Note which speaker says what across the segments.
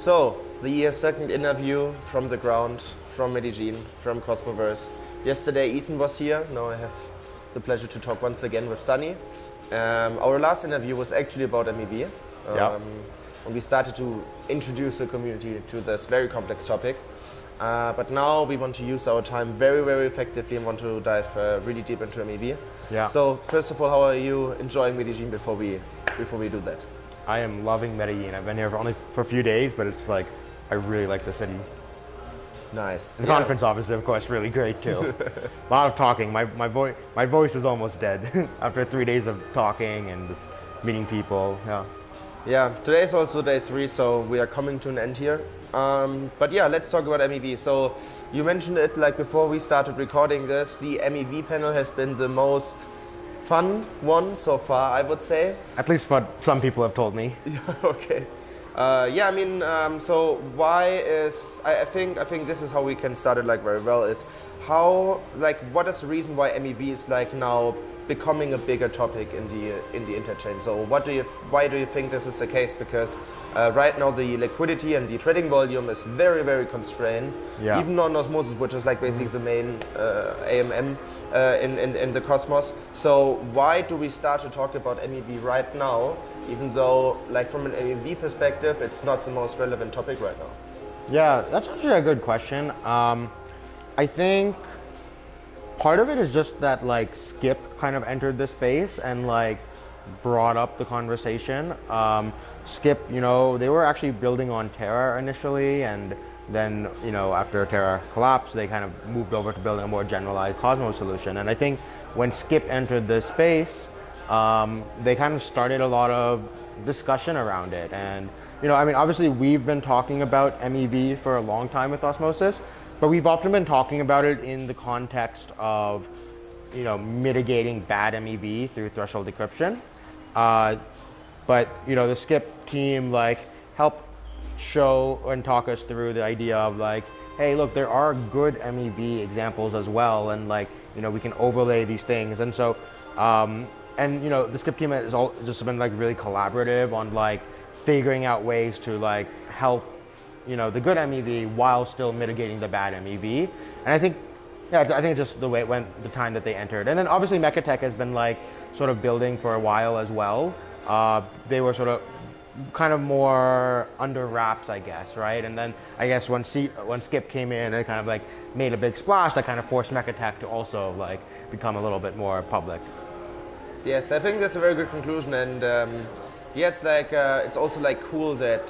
Speaker 1: So, the second interview from the ground, from Medellin, from Cosmoverse. Yesterday Ethan was here, now I have the pleasure to talk once again with Sunny. Our last interview was actually about MEV. And we started to introduce the community to this very complex topic. But now we want to use our time very, very effectively and want to dive really deep into MEV.
Speaker 2: Yeah.
Speaker 1: So first of all, how are you enjoying Medellin before we do that?
Speaker 2: I am loving Medellin. I've been here for a few days, but it's like, I really like the city.
Speaker 1: Nice.
Speaker 2: The conference obviously, of course, really great too. A lot of talking. My voice is almost dead after 3 days of talking and just meeting people. Yeah.
Speaker 1: Yeah, today is also day 3, so we are coming to an end here. But yeah, let's talk about MEV. So you mentioned it like before we started recording this, the MEV panel has been the most fun one so far, I would say.
Speaker 2: At least what some people have told me.
Speaker 1: Okay. Yeah, I mean, so why is, I think this is how we can start it like very well, is how, like, what is the reason why MEV is like now becoming a bigger topic in the interchain? So why do you think this is the case? Because right now the liquidity and the trading volume is very, very constrained. Yeah. Even on Osmosis, which is like basically the main AMM in the Cosmos. So why do we start to talk about MEV right now, even though like from an MEV perspective, it's not the most relevant topic right now?
Speaker 2: Yeah, that's actually a good question. I think part of it is just that like Skip kind of entered the space and like brought up the conversation. Skip, you know, they were actually building on Terra initially, and then, you know, after Terra collapsed, they kind of moved over to building a more generalized Cosmos solution. And I think when Skip entered the space, they kind of started a lot of discussion around it. And, you know, I mean, obviously we've been talking about MEV for a long time with Osmosis, but we've often been talking about it in the context of, you know, mitigating bad MEV through threshold decryption. But, you know, the Skip team like helped show and talk us through the idea of like, hey, look, there are good MEV examples as well, and like, you know, we can overlay these things. And so, and you know, the Skip team has all just been like really collaborative on like figuring out ways to like help, you know, the good MEV while still mitigating the bad MEV. And I think, yeah, I think just the way it went, the time that they entered. And then obviously Mechatech has been like sort of building for a while as well. They were sort of kind of more under wraps, I guess, right? And then I guess when Skip came in and kind of like made a big splash, that kind of forced Mechatech to also like become a little bit more public.
Speaker 1: Yes, I think that's a very good conclusion. And yeah, it's like it's also like cool that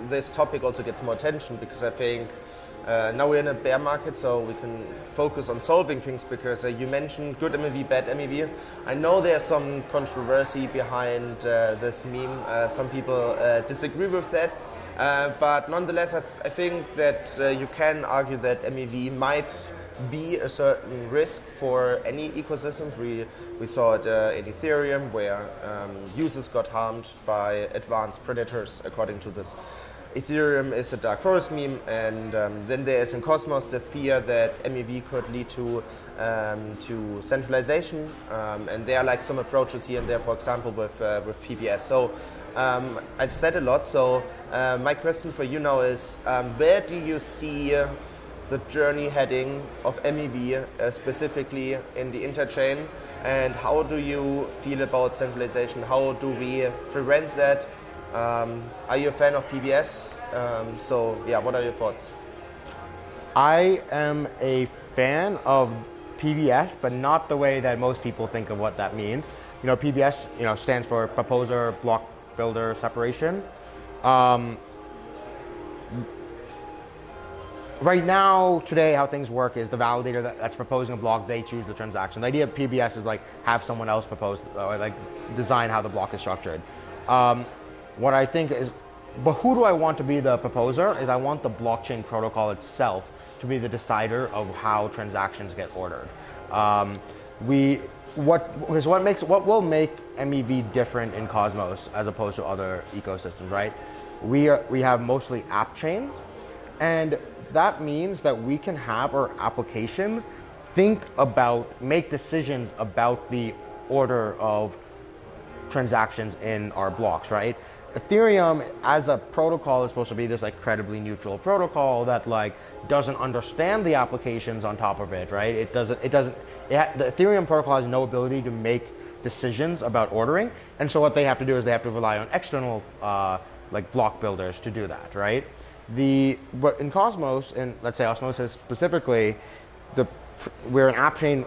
Speaker 1: this topic also gets more attention, because I think now we're in a bear market, so we can focus on solving things, because you mentioned good MEV, bad MEV. I know there's some controversy behind this meme. Some people disagree with that, but nonetheless I think that you can argue that MEV might be a certain risk for any ecosystems. We saw it in Ethereum, where users got harmed by advanced predators, according to this. Ethereum is a dark forest meme, and then there is in Cosmos the fear that MEV could lead to centralization, and there are like some approaches here and there, for example with PBS. So I've said a lot, so my question for you now is, where do you see the journey heading of MEV specifically in the interchain, and how do you feel about centralization? How do we prevent that? Are you a fan of PBS? So yeah, what are your thoughts?
Speaker 2: I am a fan of PBS, but not the way that most people think of what that means. You know, PBS, you know, stands for Proposer Block Builder Separation. Right now, today, how things work is the validator that's proposing a block, they choose the transaction. The idea of PBS is like have someone else propose or like design how the block is structured. What I think is, but who do I want to be the proposer? Is I want the blockchain protocol itself to be the decider of how transactions get ordered. What will make MEV different in Cosmos as opposed to other ecosystems, right? We have mostly app chains, and that means that we can have our application make decisions about the order of transactions in our blocks, right? Ethereum as a protocol is supposed to be this like credibly neutral protocol that like doesn't understand the applications on top of it, right? The Ethereum protocol has no ability to make decisions about ordering, and so what they have to do is they have to rely on external like block builders to do that, right? But in Cosmos, and let's say Osmosis specifically, we're an app chain.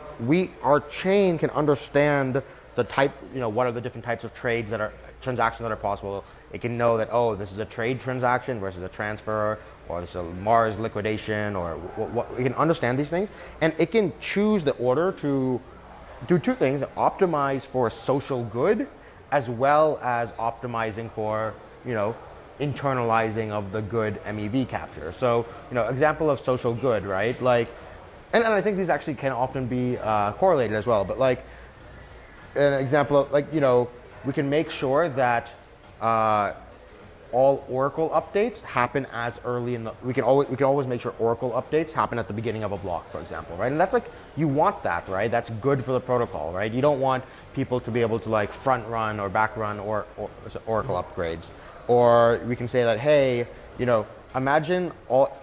Speaker 2: Our chain can understand the type, what are the different types of transactions that are possible. It can know that, oh, this is a trade transaction versus a transfer, or this is a Mars liquidation, or what. It can understand these things, and it can choose the order to do two things: optimize for social good, as well as optimizing for, internalizing of the good MEV capture. So, example of social good, right? Like, and I think these actually can often be correlated as well. But like, an example of like, we can make sure that all Oracle updates happen as early in the. We can always make sure Oracle updates happen at the beginning of a block, for example, right? And that's like, you want that, right? That's good for the protocol, right? You don't want people to be able to like front run or back run or Oracle upgrades. Or we can say that, hey, imagine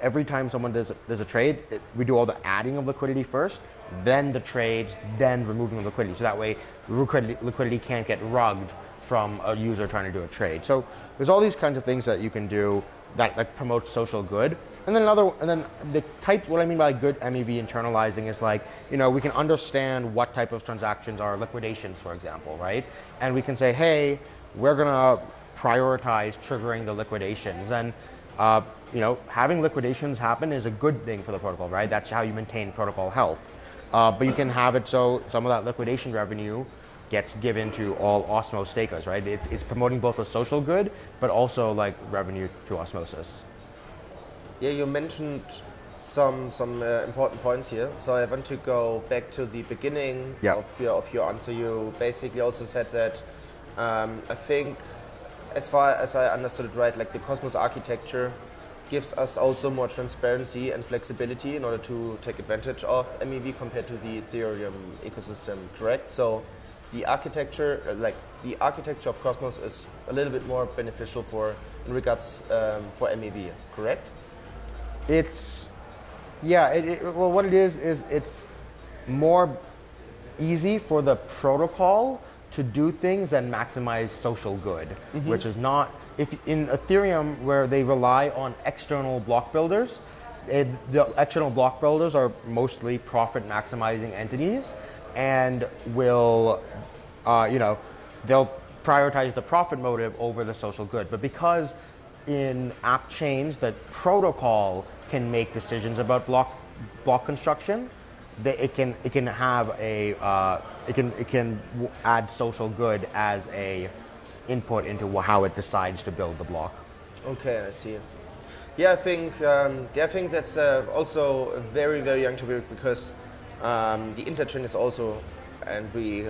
Speaker 2: every time someone does a trade, we do all the adding of liquidity first, then the trades, then removing of liquidity. So that way, liquidity can't get rugged from a user trying to do a trade. So there's all these kinds of things that you can do that promote social good. And then what I mean by good MEV internalizing is like, we can understand what type of transactions are liquidations, for example, right? And we can say, hey, we're gonna prioritize triggering the liquidations, and having liquidations happen is a good thing for the protocol, right? That's how you maintain protocol health. But you can have it so some of that liquidation revenue gets given to all Osmos stakers, right? It's promoting both a social good, but also like revenue to Osmosis.
Speaker 1: Yeah, you mentioned some important points here. So I want to go back to the beginning of your answer. You basically also said that I think, as far as I understood it right, like the Cosmos architecture gives us also more transparency and flexibility in order to take advantage of MEV compared to the Ethereum ecosystem, correct? So the architecture, of Cosmos is a little bit more beneficial in regards for MEV, correct?
Speaker 2: Well, what it is it's more easy for the protocol to do things that maximize social good, which is not, if in Ethereum where they rely on external block builders, the external block builders are mostly profit maximizing entities, and will, they'll prioritize the profit motive over the social good. But because in app chains that protocol can make decisions about block construction, it can add social good as a input into how it decides to build the block.
Speaker 1: Okay, I see. Yeah, I think that's also very, very young topic, because the interchain is also, and we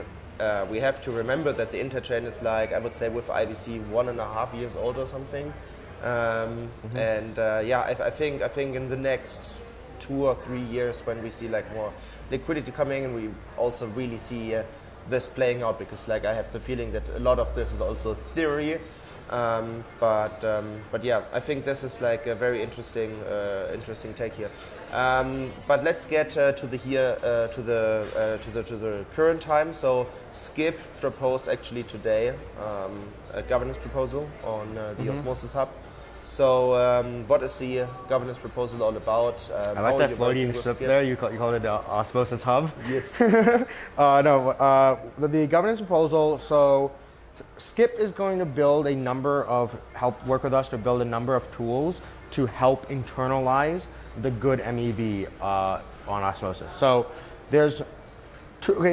Speaker 1: have to remember that the interchain is like, I would say with IBC 1.5 years old or something. And I think in the next 2 or 3 years, when we see like more liquidity coming, and we also really see this playing out, because like I have the feeling that a lot of this is also theory, but yeah, I think this is like a very interesting take here. But let's get to the current time. So Skip proposed actually today a governance proposal on the Osmosis Hub. So what is the governance proposal all about?
Speaker 2: I like that floating strip there. You call it the Osmosis Hub?
Speaker 1: Yes.
Speaker 2: The governance proposal, so Skip is going to build work with us to build a number of tools to help internalize the good MEV on Osmosis. So there's we have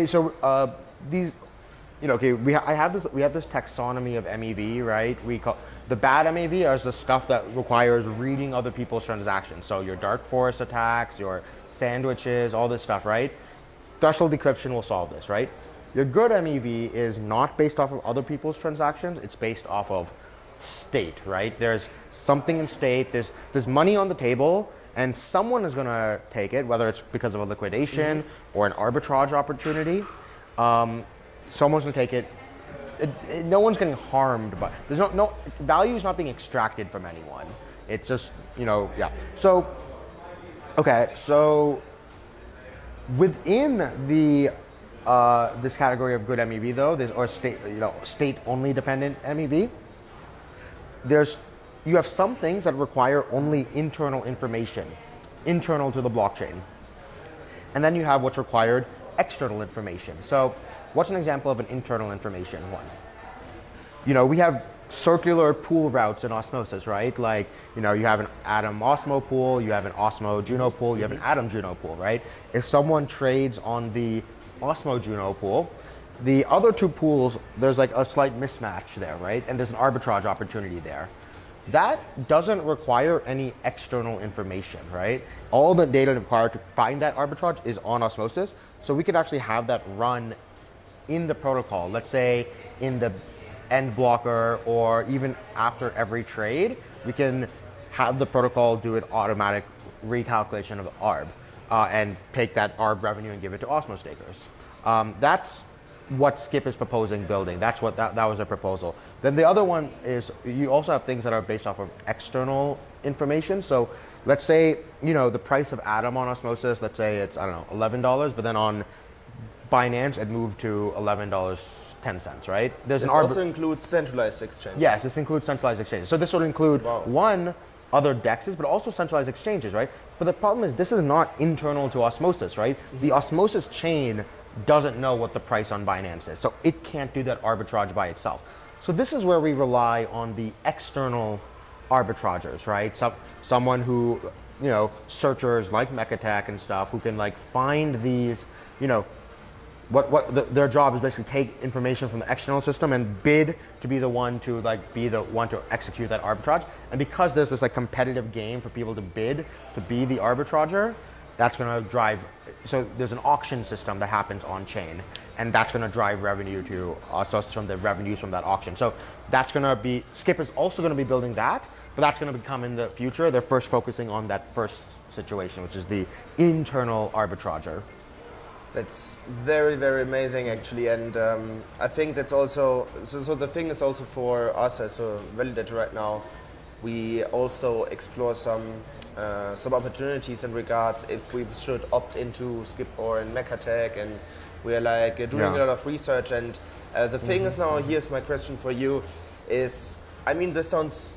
Speaker 2: this taxonomy of MEV, right? We call the bad MEV is the stuff that requires reading other people's transactions. So your dark forest attacks, your sandwiches, all this stuff, right? Threshold decryption will solve this, right? Your good MEV is not based off of other people's transactions. It's based off of state, right? There's something in state. There's money on the table, and someone is going to take it, whether it's because of a liquidation or an arbitrage opportunity. Someone's going to take it. no one's getting harmed, but there's no value is not being extracted from anyone. It's just, yeah. So, okay, so within the this category of good MEV though, or state only dependent MEV, you have some things that require only internal information, internal to the blockchain. And then you have what's required external information. So what's an example of an internal information one? We have circular pool routes in osmosis, right? Like, you have an Atom Osmo pool, you have an Osmo Juno pool, you have an Atom Juno pool, right? If someone trades on the Osmo Juno pool, the other two pools, there's like a slight mismatch there, right? And there's an arbitrage opportunity there. That doesn't require any external information, right? All the data required to find that arbitrage is on osmosis. So we could actually have that run in the protocol, let's say in the end blocker, or even after every trade, we can have the protocol do an automatic recalculation of the ARB and take that ARB revenue and give it to Osmo stakers. That's what Skip is proposing building. That's what that was a proposal. Then the other one is you also have things that are based off of external information. So let's say, the price of Atom on osmosis, let's say it's, I don't know, $11, but then on Binance it moved to $11.10, right?
Speaker 1: This also includes centralized exchanges.
Speaker 2: Yes, this includes centralized exchanges. So this would include one, other DEXs, but also centralized exchanges, right? But the problem is this is not internal to osmosis, right? The osmosis chain doesn't know what the price on Binance is, so it can't do that arbitrage by itself. So this is where we rely on the external arbitragers, right? Someone who, searchers like Mechatech and stuff, who can like find these, their job is basically take information from the external system and bid to be the one to execute that arbitrage. And because there's this like competitive game for people to bid to be the arbitrager, that's going to drive, so there's an auction system that happens on chain, and that's going to drive revenue to us from the revenues from that auction. So that's going to be, Skip is also going to be building that, but that's going to become in the future. They're first focusing on that first situation, which is the internal arbitrager.
Speaker 1: That's very, very amazing actually, and I think that's also, so the thing is also for us as a validator right now, we also explore some opportunities in regards if we should opt into Skip or in Mechatech, and we're like doing a lot of research. And the thing is now, here's my question for you is, I mean, this sounds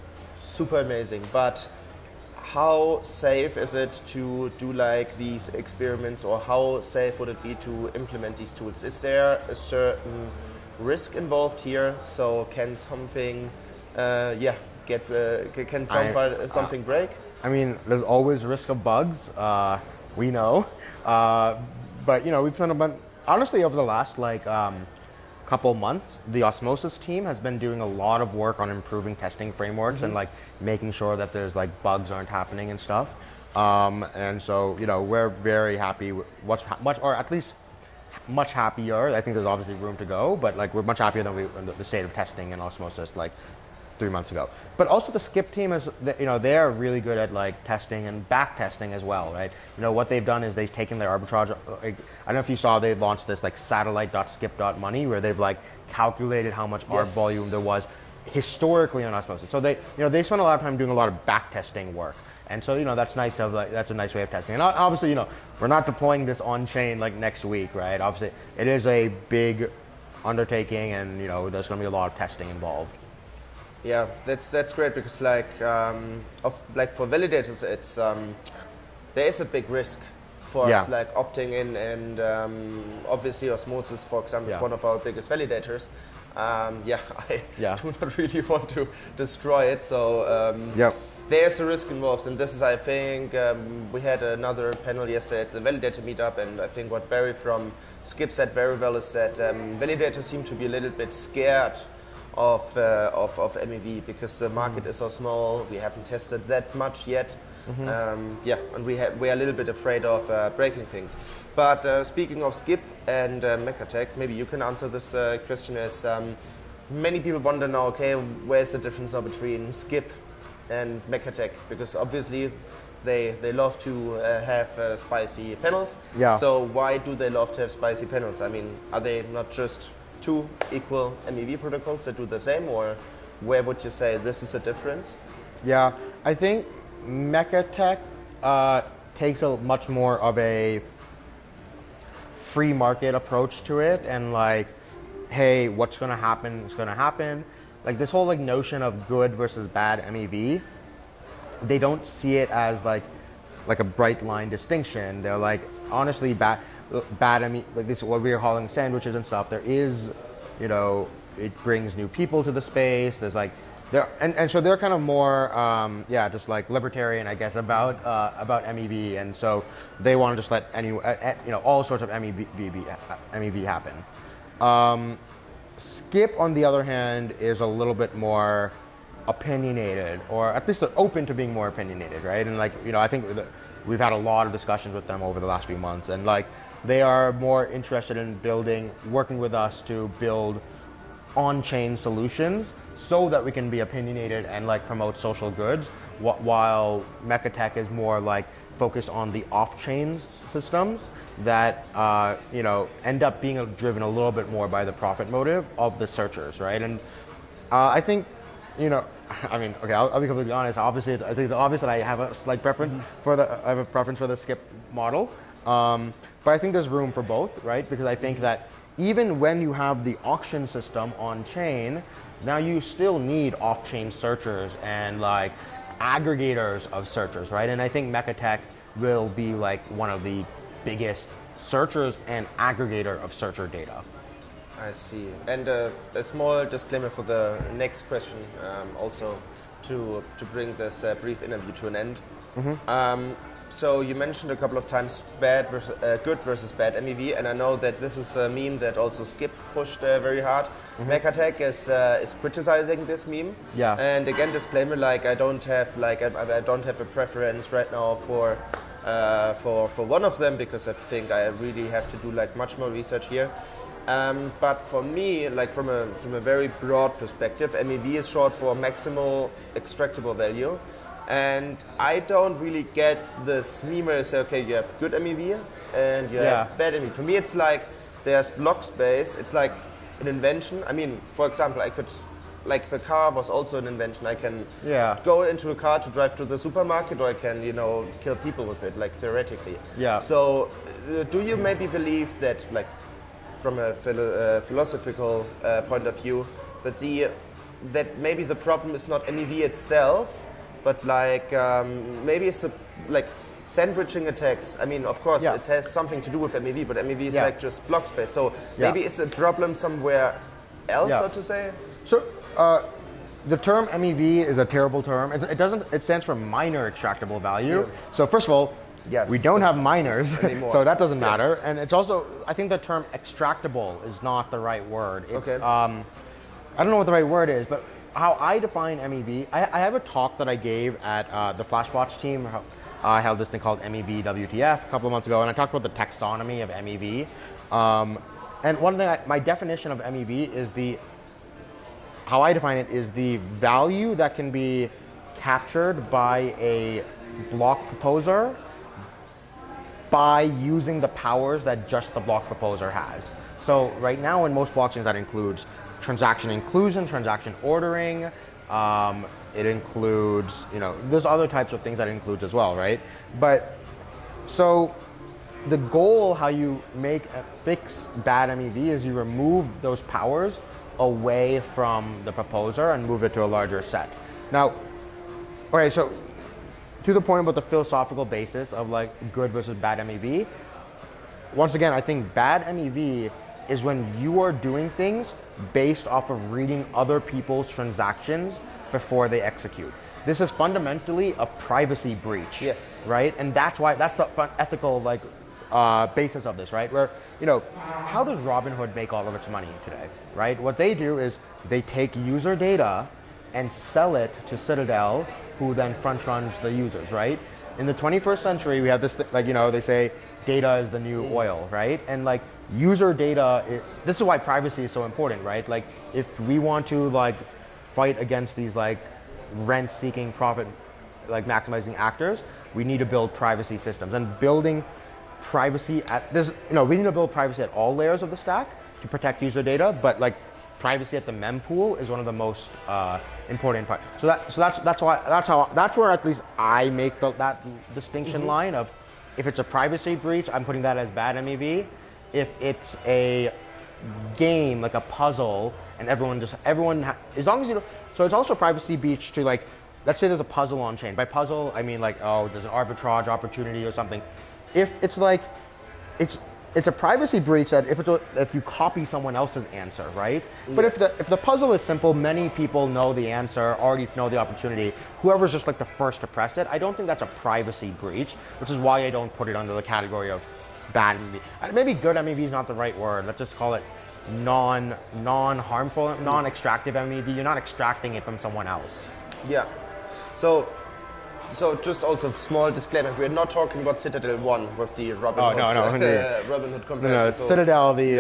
Speaker 1: super amazing, but how safe is it to do like these experiments, or how safe would it be to implement these tools? Is there a certain risk involved here? So can something, something break?
Speaker 2: I mean, there's always risk of bugs, we know. But, we've done about, honestly, over the last couple months, the osmosis team has been doing a lot of work on improving testing frameworks and making sure that there's bugs aren't happening and stuff. And so, we're very happy with much happier. I think there's obviously room to go, but we're much happier than the state of testing in osmosis 3 months ago. But also the Skip team is, they're really good at testing and back testing as well, right? What they've done is they've taken their arbitrage, I don't know if you saw, they launched this satellite.skip.money where they've calculated how much ARB volume there was historically on osmosis. So they spend a lot of time doing a lot of back testing work. And so, that's nice that's a nice way of testing. And obviously, we're not deploying this on chain next week, right? Obviously, it is a big undertaking, and there's going to be a lot of testing involved.
Speaker 1: Yeah, that's great, because for validators, it's there is a big risk for us opting in, and obviously osmosis, for example, is one of our biggest validators. I do not really want to destroy it, so there's a risk involved, and this is, I think, we had another panel yesterday at the validator meetup, and I think what Barry from Skip said very well is that validators seem to be a little bit scared of MEV, because the market is so small. We haven't tested that much yet. And we are a little bit afraid of breaking things. But speaking of Skip and Mechatech, maybe you can answer this question, as many people wonder now, okay, where's the difference now between Skip and Mechatech? Because obviously they love to have spicy panels. So why do they love to have spicy panels? I mean, are they not just two equal MEV protocols that do the same, or where would you say this is a difference?
Speaker 2: Yeah, I think Mechatech takes a much more of a free market approach to it, and like, hey, what's going to happen is going to happen. Like this whole like notion of good versus bad MEV, they don't see it as like a bright line distinction. They're like, honestly, bad MEV, like this is what we are calling sandwiches and stuff. There is, you know, it brings new people to the space. There's like, and so they're kind of more, yeah, just like libertarian, I guess, about MEV, and so they want to just let any, you know, all sorts of MEV happen. Skip, on the other hand, is a little bit more opinionated, or at least open to being more opinionated, right? And like, you know, I think we've had a lot of discussions with them over the last few months, and like, they are more interested in working with us to build on-chain solutions so that we can be opinionated and like promote social goods, while Mechatech is more like focused on the off-chain systems that you know, end up being driven a little bit more by the profit motive of the searchers, right? And I think, you know, I mean, okay, I'll be completely honest. Obviously, I think it's obvious that I have a slight preference for the skip model, but I think there's room for both, right? Because I think that even when you have the auction system on chain, now you still need off-chain searchers and like aggregators of searchers, right? And I think Mechatech will be like one of the biggest searchers and aggregator of searcher data.
Speaker 1: I see. And a small disclaimer for the next question, also to bring this brief interview to an end. So you mentioned a couple of times good versus bad MEV, and I know that this is a meme that also Skip pushed very hard. Mechatech is criticizing this meme.
Speaker 2: Yeah.
Speaker 1: And again, disclaimer, like I don't have a preference right now for one of them, because I think I really have to do like much more research here. But for me, like from a very broad perspective, MEV is short for maximal extractable value. And I don't really get this meme where you say, okay, you have good MEV and you have bad MEV. For me, it's like there's block space. It's like an invention. I mean, for example, I could, like the car was also an invention. I can go into a car to drive to the supermarket, or I can, you know, kill people with it, like theoretically. Yeah. So do you maybe believe that, like, from a philosophical point of view, that maybe the problem is not MEV itself, but like maybe it's like sandwiching attacks? I mean, of course, it has something to do with MEV, but MEV is like just block space. So maybe it's a problem somewhere else, so to say. So
Speaker 2: the term MEV is a terrible term. It stands for minor extractable value. So first of all, we don't have miners, so that doesn't matter. And it's also, I think the term extractable is not the right word. It's, I don't know what the right word is, but how I define MEV, I have a talk that I gave at the Flashwatch team. I held this thing called MEV WTF a couple of months ago, and I talked about the taxonomy of MEV. And one thing, my definition of MEV is how I define it is the value that can be captured by a block proposer by using the powers that just the block proposer has. So right now in most blockchains that includes transaction inclusion, transaction ordering, it includes, you know, there's other types of things that it includes as well, right? But so the goal, how you fix bad MEV, is you remove those powers away from the proposer and move it to a larger set. Now, okay, so to the point about the philosophical basis of like good versus bad MEV, once again, I think bad MEV is when you are doing things based off of reading other people's transactions before they execute. This is fundamentally a privacy breach.
Speaker 1: Yes.
Speaker 2: Right? And that's why, that's the ethical like basis of this, right? Where, you know, how does Robinhood make all of its money today, right? What they do is they take user data and sell it to Citadel, who then front runs the users, right? In the 21st century, we have this, like, you know, they say data is the new oil, right? And like user data, this is why privacy is so important, right? Like if we want to like fight against these like rent-seeking, profit, like maximizing actors, we need to build privacy systems. And building privacy at this, you know, we need to build privacy at all layers of the stack to protect user data, but like privacy at the mempool is one of the most important parts. So that's where at least I make that distinction line of, if it's a privacy breach, I'm putting that as bad MEV. If it's a game, like a puzzle, and as long as you don't, so it's also a privacy breach to, like, let's say there's a puzzle on chain. By puzzle, I mean like, oh, there's an arbitrage opportunity or something. If it's like, it's a privacy breach that if you copy someone else's answer, right? Yes. But if the puzzle is simple, many people know the answer, already know the opportunity. Whoever's just like the first to press it, I don't think that's a privacy breach, which is why I don't put it under the category of bad MEV. Maybe good MEV is not the right word. Let's just call it non-harmful, non-extractive MEV. You're not extracting it from someone else.
Speaker 1: Yeah. So just also small disclaimer: we're not talking about Citadel 1 with the Robinhood. Robinhood comparison.
Speaker 2: No, Citadel, the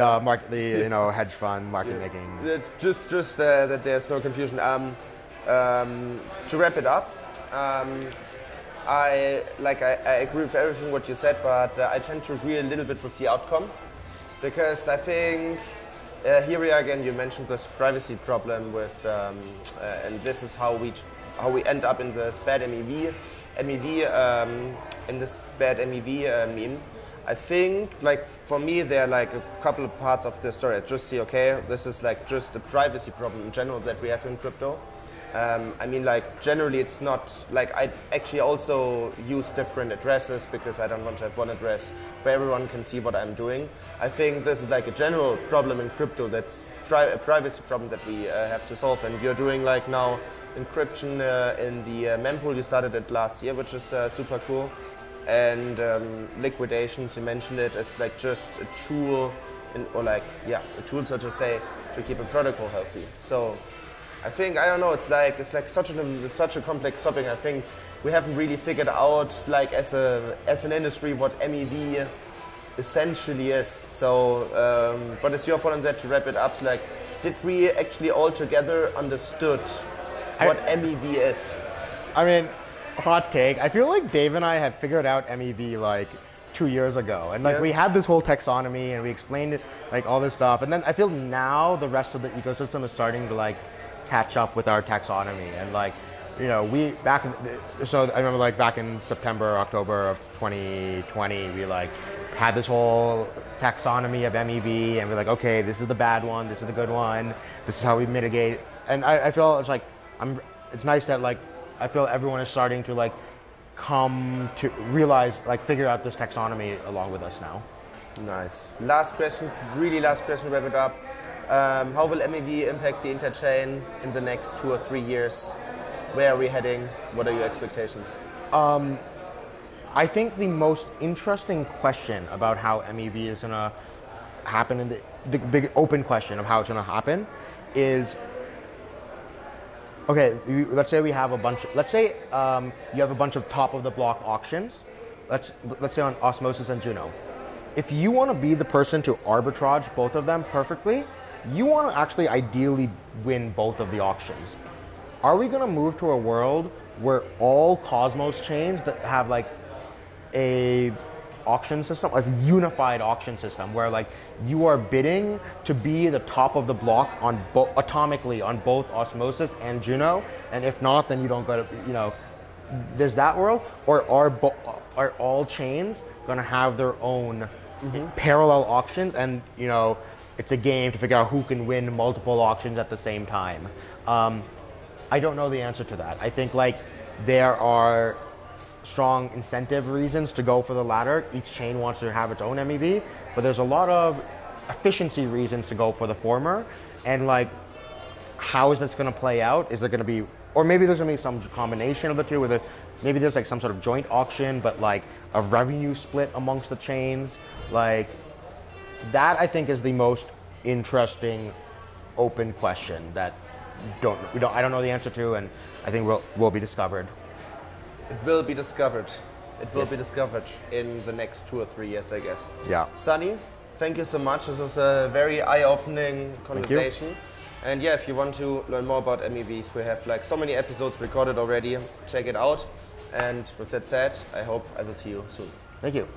Speaker 2: hedge fund market making.
Speaker 1: Just that there's no confusion. To wrap it up, I agree with everything what you said, but I tend to agree a little bit with the outcome, because I think here we are again. You mentioned this privacy problem with, and this is how we end up in this bad MEV meme. I think, like, for me, there are like a couple of parts of the story. I just see, okay, this is like just a privacy problem in general that we have in crypto. I mean, like, generally it's not, like, I actually also use different addresses because I don't want to have one address where everyone can see what I'm doing. I think this is like a general problem in crypto, that's a privacy problem that we have to solve. And you're doing like now encryption in the mempool. You started it last year, which is super cool. And liquidations, you mentioned it as like just a tool, a tool, so to say, to keep a protocol healthy. So I think, I don't know, it's like such a complex topic. I think we haven't really figured out, like, as an industry, what MEV essentially is. So what is your thought on that, to wrap it up? Like, did we actually all together understood what MEV is? I
Speaker 2: mean, hot take. I feel like Dave and I had figured out MEV like 2 years ago, and like we had this whole taxonomy and we explained it, like all this stuff, and then I feel now the rest of the ecosystem is starting to like catch up with our taxonomy. And like, you know, so I remember like back in September, October of 2020, we like had this whole taxonomy of MEV, and we're like, okay, this is the bad one, this is the good one, this is how we mitigate. And I feel it's like, it's nice that like, I feel everyone is starting to like come to realize, like figure out this taxonomy along with us now.
Speaker 1: Nice. Last question, really last question, wrap it up. How will MEV impact the interchain in the next 2 or 3 years? Where are we heading? What are your expectations?
Speaker 2: I think the most interesting question about how MEV is going to happen, in the big open question of how it's going to happen is, okay, let's say we have a bunch, let's say you have a bunch of top of the block auctions, let's say on Osmosis and Juno. If you want to be the person to arbitrage both of them perfectly, you want to actually ideally win both of the auctions. Are we going to move to a world where all Cosmos chains that have like a auction system, a unified auction system, where like you are bidding to be the top of the block on atomically on both Osmosis and Juno, and if not, then you don't go to, you know, there's that world? Or are all chains going to have their own parallel auctions, and you know, it's a game to figure out who can win multiple auctions at the same time? I don't know the answer to that. I think like there are strong incentive reasons to go for the latter. Each chain wants to have its own MEV, but there's a lot of efficiency reasons to go for the former. And like, how is this going to play out? Is there going to be, or maybe there's going to be some combination of the two, where maybe there's like some sort of joint auction, but like a revenue split amongst the chains. Like that, I think, is the most interesting open question that I don't know the answer to, and I think will be discovered.
Speaker 1: It will be discovered. It will be discovered in the next 2 or 3 years, I guess.
Speaker 2: Yeah.
Speaker 1: Sunny, thank you so much. This was a very eye-opening conversation. And yeah, if you want to learn more about MEVs, we have like so many episodes recorded already. Check it out. And with that said, I hope I will see you soon.
Speaker 2: Thank you.